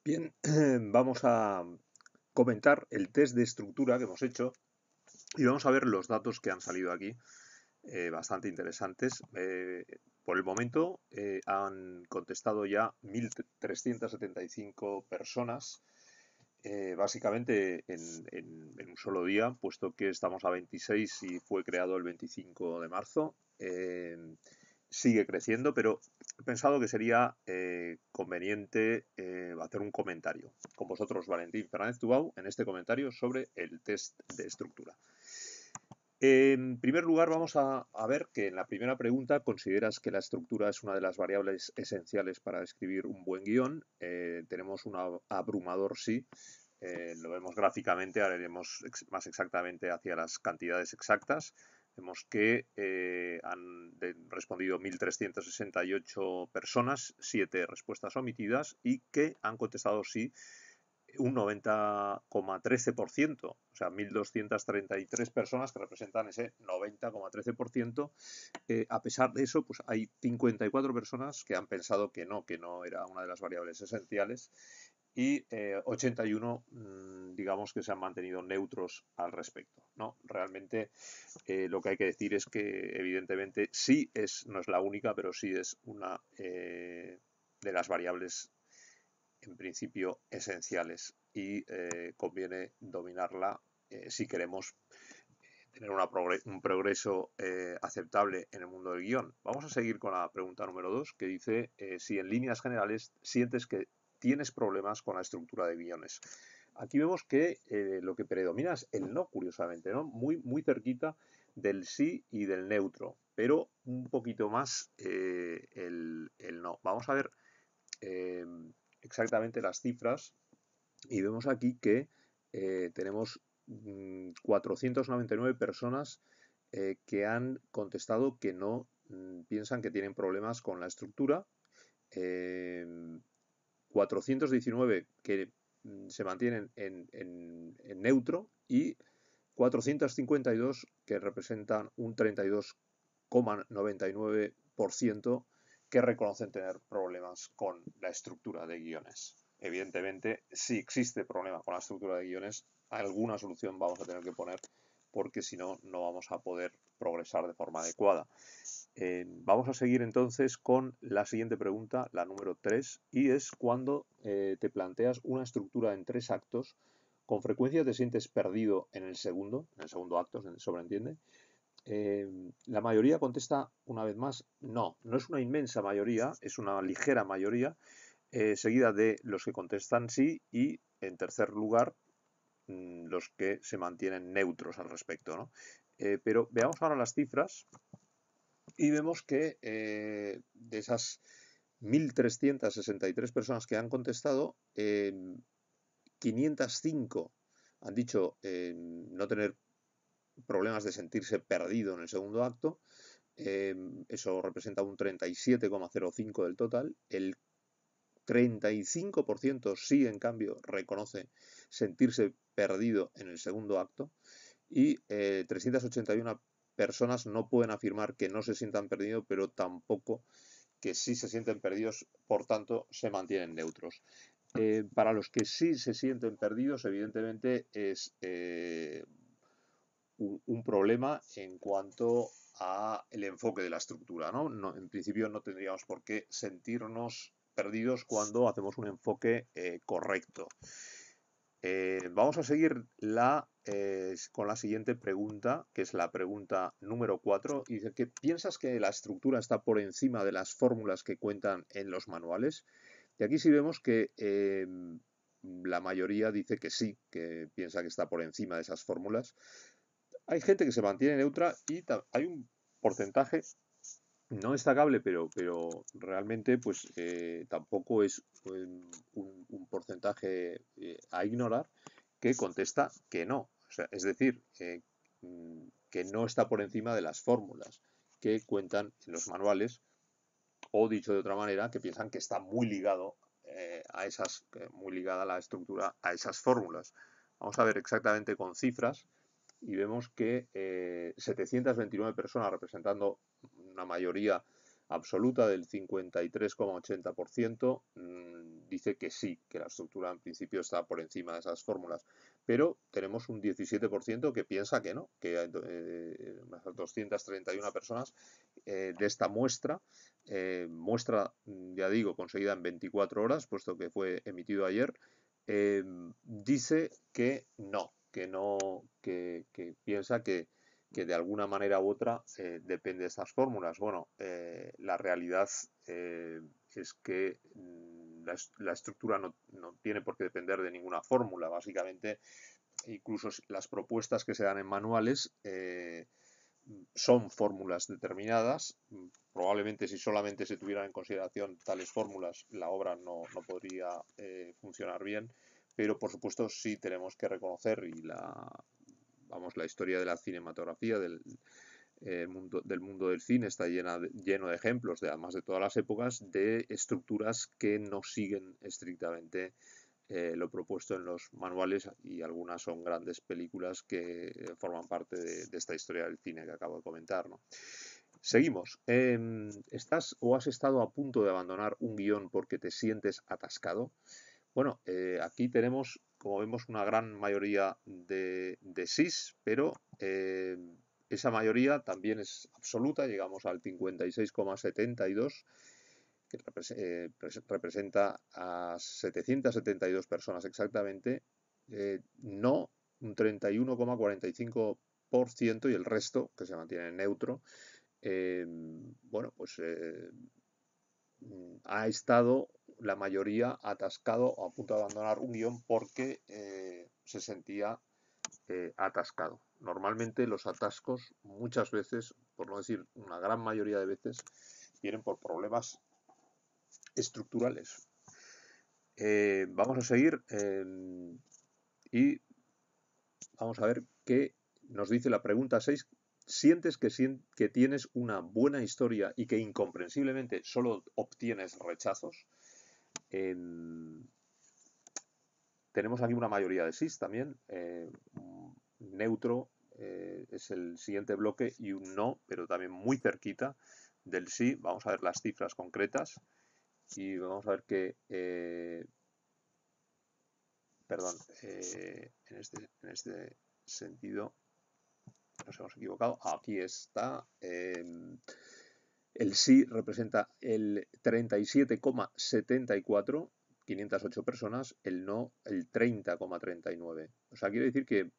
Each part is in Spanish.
Bien, vamos a comentar el test de estructura que hemos hecho y vamos a ver los datos que han salido aquí, bastante interesantes. Por el momento han contestado ya 1.375 personas, básicamente en un solo día, puesto que estamos a 26 y fue creado el 25 de marzo. Sigue creciendo, pero he pensado que sería conveniente hacer un comentario con vosotros, Valentín Fernández Tubau, en este comentario sobre el test de estructura. En primer lugar, vamos a ver que en la primera pregunta consideras que la estructura es una de las variables esenciales para escribir un buen guión. Tenemos un abrumador sí. Lo vemos gráficamente, ahora iremos más exactamente hacia las cantidades exactas. Vemos que han respondido 1.368 personas, 7 respuestas omitidas, y que han contestado sí un 90,13%, o sea, 1.233 personas que representan ese 90,13%. A pesar de eso, pues hay 54 personas que han pensado que no era una de las variables esenciales, y 81, digamos, que se han mantenido neutros al respecto, ¿no? Realmente lo que hay que decir es que evidentemente sí no es la única, pero sí es una de las variables en principio esenciales, y conviene dominarla si queremos tener un progreso aceptable en el mundo del guión. Vamos a seguir con la pregunta número 2, que dice si en líneas generales sientes que tienes problemas con la estructura de guiones. Aquí vemos que lo que predomina es el no, curiosamente, ¿no? Muy cerquita del sí y del neutro, pero un poquito más el no. Vamos a ver eh, exactamente las cifras, y vemos aquí que tenemos 499 personas que han contestado que no piensan que tienen problemas con la estructura, 419 que se mantienen en neutro, y 452 que representan un 32,99% que reconocen tener problemas con la estructura de guiones. Evidentemente, si existe problema con la estructura de guiones, alguna solución vamos a tener que poner, porque si no, no vamos a poder progresar de forma adecuada. Vamos a seguir entonces con la siguiente pregunta, la número 3, y es cuando te planteas una estructura en 3 actos, con frecuencia te sientes perdido en el segundo acto, se sobreentiende. La mayoría contesta una vez más no. No es una inmensa mayoría, es una ligera mayoría, seguida de los que contestan sí, y en tercer lugar los que se mantienen neutros al respecto, ¿no? Pero veamos ahora las cifras y vemos que de esas 1.363 personas que han contestado, 505 han dicho no tener problemas de sentirse perdido en el segundo acto. Eso representa un 37,05 del total. El 35% sí, en cambio, reconoce sentirse perdido en el segundo acto, y 381 personas no pueden afirmar que no se sientan perdidos, pero tampoco que sí se sienten perdidos, por tanto se mantienen neutros. Para los que sí se sienten perdidos, evidentemente es un problema en cuanto a el enfoque de la estructura, ¿no? En principio no tendríamos por qué sentirnos perdidos cuando hacemos un enfoque correcto. Vamos a seguir con la siguiente pregunta, que es la pregunta número 4, y dice que ¿piensas que la estructura está por encima de las fórmulas que cuentan en los manuales? Y aquí sí vemos que la mayoría dice que sí, que piensa que está por encima de esas fórmulas. Hay gente que se mantiene neutra, y hay un porcentaje no destacable, pero realmente pues tampoco es un porcentaje a ignorar, que contesta que no. O sea, es decir, que no está por encima de las fórmulas que cuentan en los manuales, o dicho de otra manera, que piensan que está muy ligado muy ligada la estructura a esas fórmulas. Vamos a ver exactamente con cifras, y vemos que 729 personas, representando una mayoría absoluta del 53,80%, dice que sí, que la estructura en principio está por encima de esas fórmulas. Pero tenemos un 17% que piensa que no, que unas 231 personas de esta muestra, ya digo, conseguida en 24 horas, puesto que fue emitido ayer, dice que no, que piensa que de alguna manera u otra depende de estas fórmulas. Bueno, la realidad es que la estructura no tiene por qué depender de ninguna fórmula. Básicamente, incluso las propuestas que se dan en manuales son fórmulas determinadas. Probablemente si solamente se tuvieran en consideración tales fórmulas, la obra no podría funcionar bien, pero por supuesto sí tenemos que reconocer, y la historia de la cinematografía, del mundo del cine está lleno de ejemplos, además de todas las épocas, de estructuras que no siguen estrictamente lo propuesto en los manuales, y algunas son grandes películas que forman parte de esta historia del cine que acabo de comentar, ¿no? Seguimos. ¿Estás o has estado a punto de abandonar un guión porque te sientes atascado? Bueno, aquí tenemos, como vemos, una gran mayoría de sís, pero esa mayoría también es absoluta. Llegamos al 56,72, que representa a 772 personas exactamente. No, un 31,45%, y el resto, que se mantiene neutro, bueno, pues ha estado la mayoría atascado o a punto de abandonar un guión porque se sentía atascado. Normalmente los atascos, muchas veces, por no decir una gran mayoría de veces, vienen por problemas estructurales. Vamos a seguir y vamos a ver qué nos dice la pregunta 6. ¿Sientes que tienes una buena historia y que incomprensiblemente solo obtienes rechazos? Tenemos aquí una mayoría de sí también. Neutro es el siguiente bloque, y un no, pero también muy cerquita del sí. Vamos a ver las cifras concretas y vamos a ver que en este sentido nos hemos equivocado. Aquí está. El sí representa el 37,74, 508 personas, el no el 30,39. O sea, quiere decir que,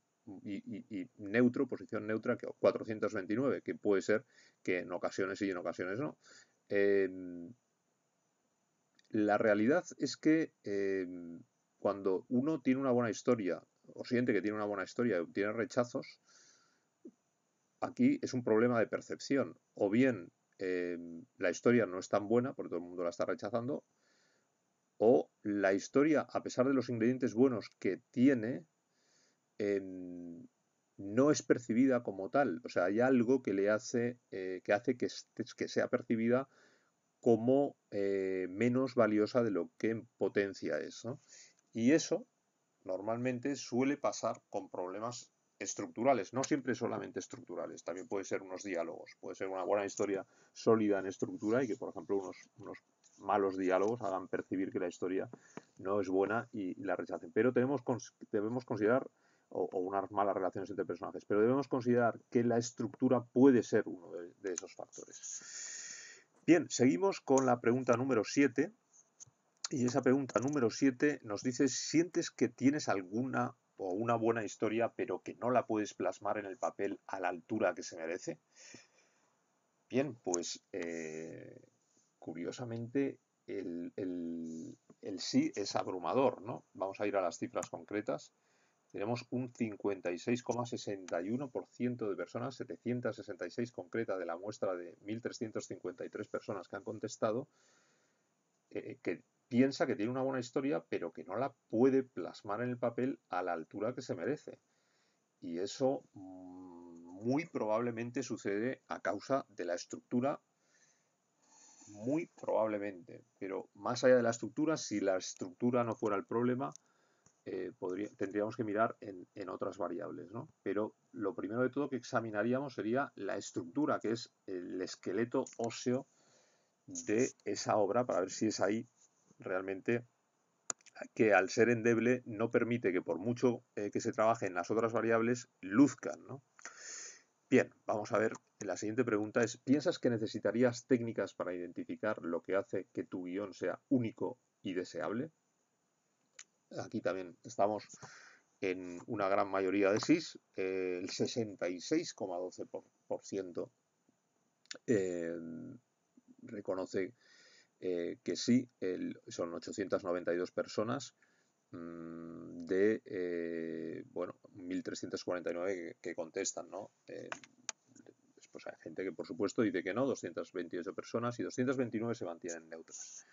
y neutro, posición neutra, que 429, que puede ser que en ocasiones sí y en ocasiones no. La realidad es que cuando uno tiene una buena historia, o siente que tiene una buena historia y obtiene rechazos, aquí es un problema de percepción. O bien la historia no es tan buena porque todo el mundo la está rechazando, o la historia, a pesar de los ingredientes buenos que tiene, no es percibida como tal. O sea, hay algo que le hace que sea percibida como menos valiosa de lo que en potencia es, ¿no? Y eso normalmente suele pasar con problemas estructurales, no siempre solamente estructurales, también puede ser unos diálogos, puede ser una buena historia sólida en estructura y que, por ejemplo, unos malos diálogos hagan percibir que la historia no es buena y la rechacen. Pero debemos considerar, o unas malas relaciones entre personajes, pero debemos considerar que la estructura puede ser uno de esos factores. Bien, seguimos con la pregunta número 7. Y esa pregunta número 7 nos dice: ¿sientes que tienes alguna o una buena historia pero que no la puedes plasmar en el papel a la altura que se merece? Bien, pues curiosamente el sí es abrumador, ¿no? Vamos a ir a las cifras concretas. Tenemos un 56,61% de personas, 766 concreta de la muestra de 1.353 personas que han contestado, que piensa que tiene una buena historia, pero que no la puede plasmar en el papel a la altura que se merece. Y eso muy probablemente sucede a causa de la estructura, muy probablemente. Pero más allá de la estructura, si la estructura no fuera el problema, tendríamos que mirar en otras variables, ¿no? Pero lo primero de todo que examinaríamos sería la estructura, que es el esqueleto óseo de esa obra, para ver si es ahí realmente que al ser endeble no permite que por mucho que se trabaje en las otras variables, luzcan, ¿no? Bien, vamos a ver, la siguiente pregunta es, ¿piensas que necesitarías técnicas para identificar lo que hace que tu guión sea único y deseable? Aquí también estamos en una gran mayoría de sís, el 66,12% reconoce que sí, son 892 personas de, bueno, 1.349 que contestan, ¿no? Después hay gente que, por supuesto, dice que no, 228 personas y 229 se mantienen neutras.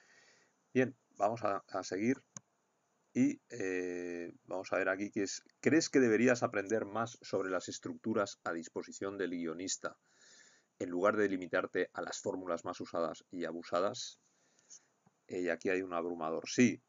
Bien, vamos a seguir y vamos a ver aquí que es, ¿crees que deberías aprender más sobre las estructuras a disposición del guionista en lugar de limitarte a las fórmulas más usadas y abusadas? Y aquí hay un abrumador sí.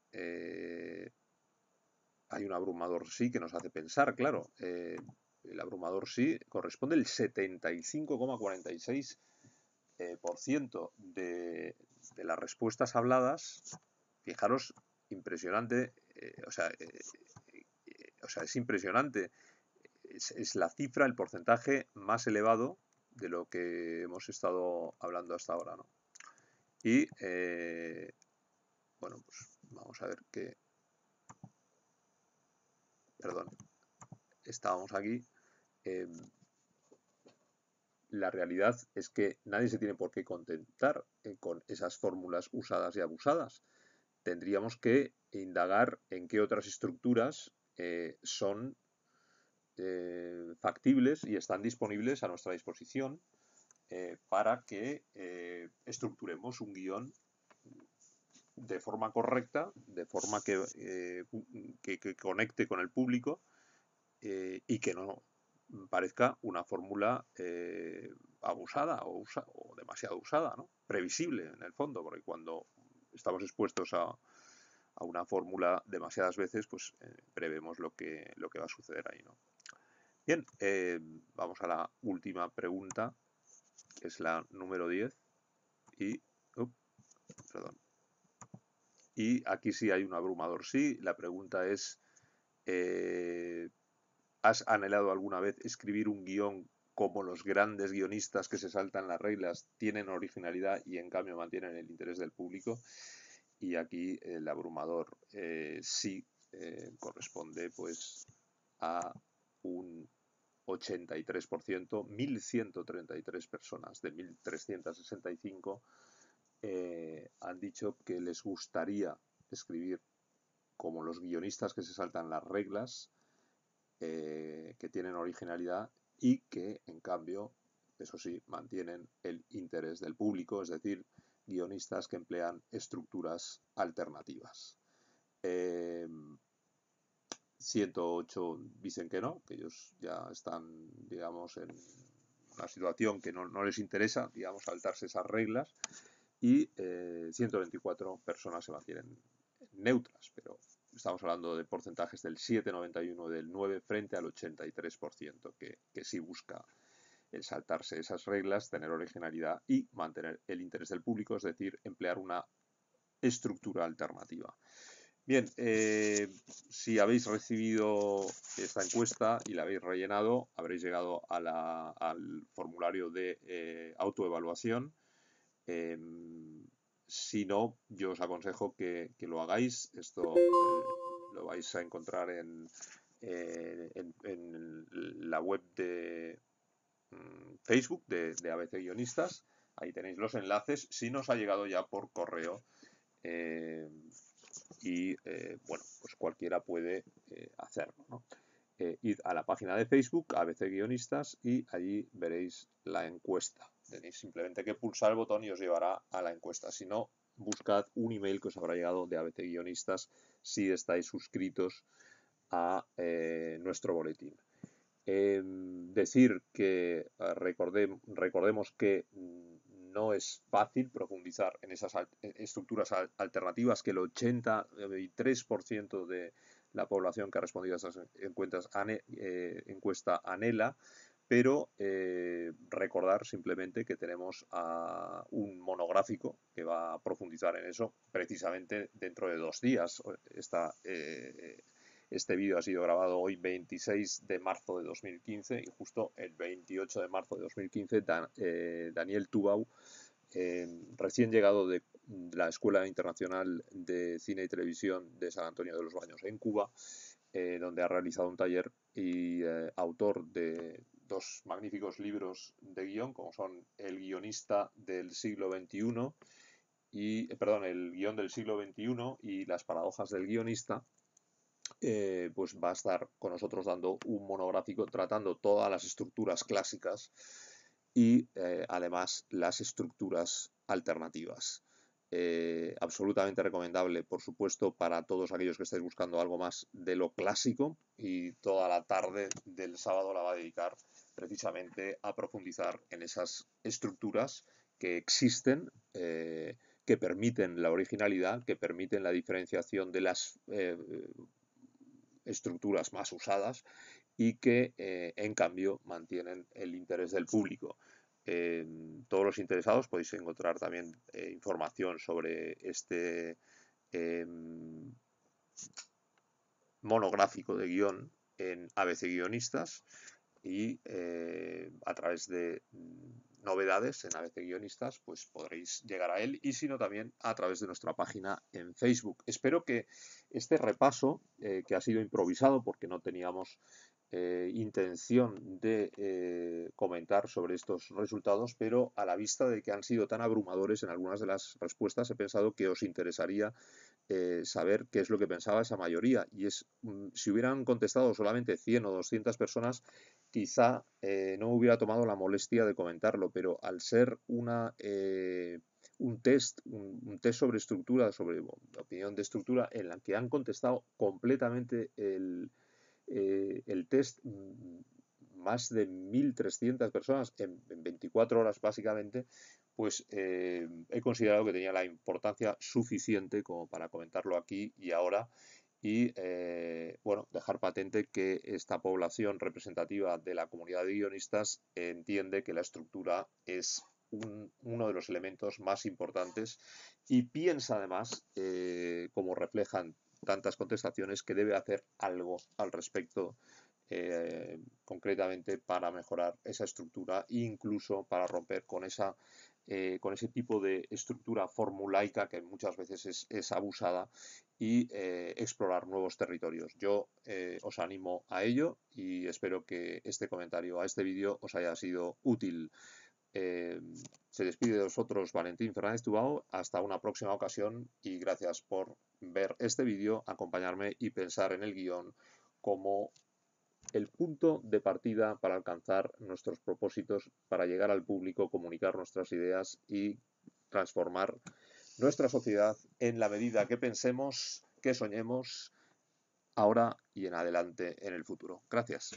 Hay un abrumador sí que nos hace pensar, claro. El abrumador sí corresponde al 75,46% de las respuestas habladas. Fijaros, impresionante. O sea, es impresionante. Es la cifra, el porcentaje más elevado de lo que hemos estado hablando hasta ahora, ¿no? Y, bueno, pues vamos a ver qué... Perdón, estábamos aquí. La realidad es que nadie se tiene por qué contentar con esas fórmulas usadas y abusadas. Tendríamos que indagar en qué otras estructuras son factibles y están disponibles a nuestra disposición para que estructuremos un guión de forma correcta, de forma que conecte con el público y que no parezca una fórmula abusada o demasiado usada, ¿no? Previsible en el fondo, porque cuando estamos expuestos a una fórmula demasiadas veces, pues prevemos lo que va a suceder ahí, ¿no? Bien, vamos a la última pregunta, que es la número 10. Y, perdón. Y aquí sí hay un abrumador sí. La pregunta es, ¿has anhelado alguna vez escribir un guión como los grandes guionistas que se saltan las reglas, tienen originalidad y en cambio mantienen el interés del público? Y aquí el abrumador sí corresponde pues a un 83%, 1.133 personas de 1.365 han dicho que les gustaría escribir como los guionistas que se saltan las reglas, que tienen originalidad y que, en cambio, eso sí, mantienen el interés del público, es decir, guionistas que emplean estructuras alternativas. 108 dicen que no, que ellos ya están, digamos, en una situación que no les interesa, digamos, saltarse esas reglas, y 124 personas se mantienen neutras, pero estamos hablando de porcentajes del 7,91, del 9 frente al 83% que sí busca el saltarse esas reglas, tener originalidad y mantener el interés del público, es decir, emplear una estructura alternativa. Bien, si habéis recibido esta encuesta y la habéis rellenado, habréis llegado al formulario de autoevaluación. Si no, yo os aconsejo que lo hagáis. Esto lo vais a encontrar en la web de Facebook de ABC Guionistas. Ahí tenéis los enlaces. Si nos ha llegado ya por correo, bueno, pues cualquiera puede hacerlo, ¿no? Id a la página de Facebook, ABC Guionistas, y allí veréis la encuesta. Tenéis simplemente que pulsar el botón y os llevará a la encuesta. Si no, buscad un email que os habrá llegado de ABC Guionistas si estáis suscritos a nuestro boletín. Decir que recordemos que no es fácil profundizar en esas estructuras alternativas, que el 83% de la población que ha respondido a estas encuesta anhela, pero recordar simplemente que tenemos un monográfico que va a profundizar en eso precisamente dentro de 2 días. Este vídeo ha sido grabado hoy 26 de marzo de 2015 y justo el 28 de marzo de 2015 Daniel Tubau, recién llegado de la Escuela Internacional de Cine y Televisión de San Antonio de los Baños en Cuba, donde ha realizado un taller y autor de 2 magníficos libros de guión, como son El guionista del siglo XXI el guión del siglo XXI y Las paradojas del guionista. Pues va a estar con nosotros dando un monográfico tratando todas las estructuras clásicas y además las estructuras alternativas. Absolutamente recomendable, por supuesto, para todos aquellos que estéis buscando algo más de lo clásico, y toda la tarde del sábado la va a dedicar precisamente a profundizar en esas estructuras que existen, que permiten la originalidad, que permiten la diferenciación de las estructuras más usadas y que en cambio mantienen el interés del público. Todos los interesados podéis encontrar también información sobre este monográfico de guión en ABC Guionistas y a través de novedades en ABC Guionistas pues podréis llegar a él, y si no también a través de nuestra página en Facebook. Espero que este repaso, que ha sido improvisado porque no teníamos intención de comentar sobre estos resultados, pero a la vista de que han sido tan abrumadores en algunas de las respuestas, he pensado que os interesaría saber qué es lo que pensaba esa mayoría. Y si hubieran contestado solamente 100 o 200 personas, quizá no hubiera tomado la molestia de comentarlo, pero al ser un test sobre estructura, sobre opinión de estructura, en la que han contestado completamente el test más de 1.300 personas en 24 horas básicamente, pues he considerado que tenía la importancia suficiente como para comentarlo aquí y ahora, y bueno, dejar patente que esta población representativa de la comunidad de guionistas entiende que la estructura es uno de los elementos más importantes, y piensa además, como reflejan tantas contestaciones, que debe hacer algo al respecto, concretamente para mejorar esa estructura e incluso para romper con ese tipo de estructura formulaica que muchas veces es abusada, y explorar nuevos territorios. Yo os animo a ello y espero que este comentario a este vídeo os haya sido útil. Se despide de vosotros Valentín Fernández Tubau. Hasta una próxima ocasión y gracias por ver este vídeo, acompañarme y pensar en el guión como el punto de partida para alcanzar nuestros propósitos, para llegar al público, comunicar nuestras ideas y transformar nuestra sociedad en la medida que pensemos, que soñemos ahora y en adelante en el futuro. Gracias.